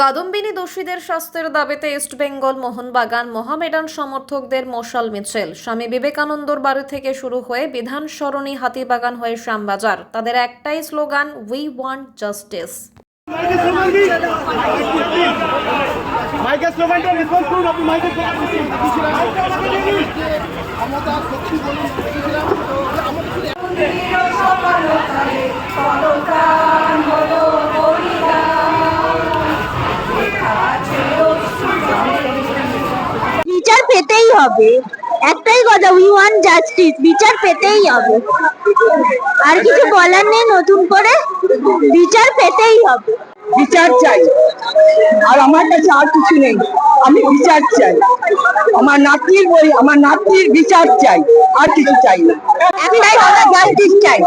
কাদম্বিনী দোষীদের শাস্তির দাবিতে ইস্টবেঙ্গল মোহনবাগান মহামেডান সমর্থকদের মশাল মিছিল স্বামী বিবেকানন্দর বাড়ি থেকে শুরু হয়ে বিধান সরণি হাতিবাগান হয়ে শ্যামবাজার। তাদের একটাই স্লোগান, উই ওয়ান্ট জাস্টিস। বিচার পেতেই হবে, একটাই কথা, উই ওয়ান্ট জাস্টিস। বিচার পেতেই হবে, আর কিছু বলার নেই। নতুন করে বিচার পেতেই হবে। বিচার চাই, আর আমার কাছে আর কিছু নেই। আমি বিচার চাই, আমার নাতির বিচার চাই, আর কিছু চাই না। একটাই কথা, জাস্টিস চাই।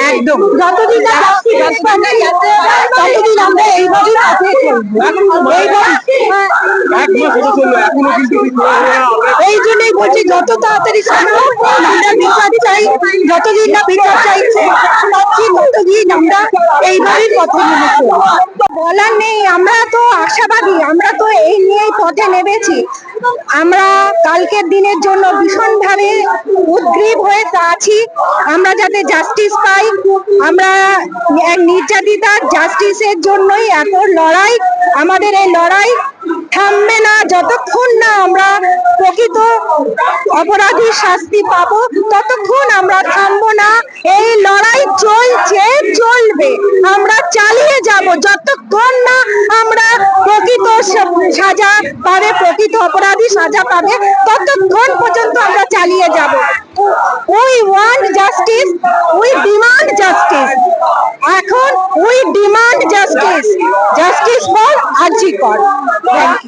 একদম যতদিন না জাস্টিস পাবে, ততদিন আমরা এইভাবেই পথে চলবো। এই জন্যই বলছি, যত তাড়াতাড়ি সম্ভব আমরা বিচার চাই। যতদিন না বিচার চাইছে ততদিন আমরা এইভাবেই পথে নেমে চলবো। বলার নেই, আমরা তো আশাবাদী, আমরা তো এই নিয়েই পথে নেমেছি। আমরা কালকের দিনের জন্য ভীষণভাবে উদ্গ্রীব হয়ে আছি। আমরা যাতে জাস্টিস পাই, আমরা এক নির্যাতিতার জাস্টিসের জন্যই এত লড়াই। আমাদের এই লড়াই থামবে না যতক্ষণ না আমরা প্রকৃত অপরাধীর শাস্তি পাবো, ততক্ষণ আমরা থামবো না। এই লড়াই চলছে, চলবে, আমরা চালিয়ে যাব যতক্ষণ না আমরা প্রকৃত সাজা পাবে, প্রকৃত অপরাধী সাজা পাবে, ততক্ষণ পর্যন্ত আমরা চালিয়ে যাব। We want justice, we demand justice. এখন we demand justice, justice for RG Kar. Thank you.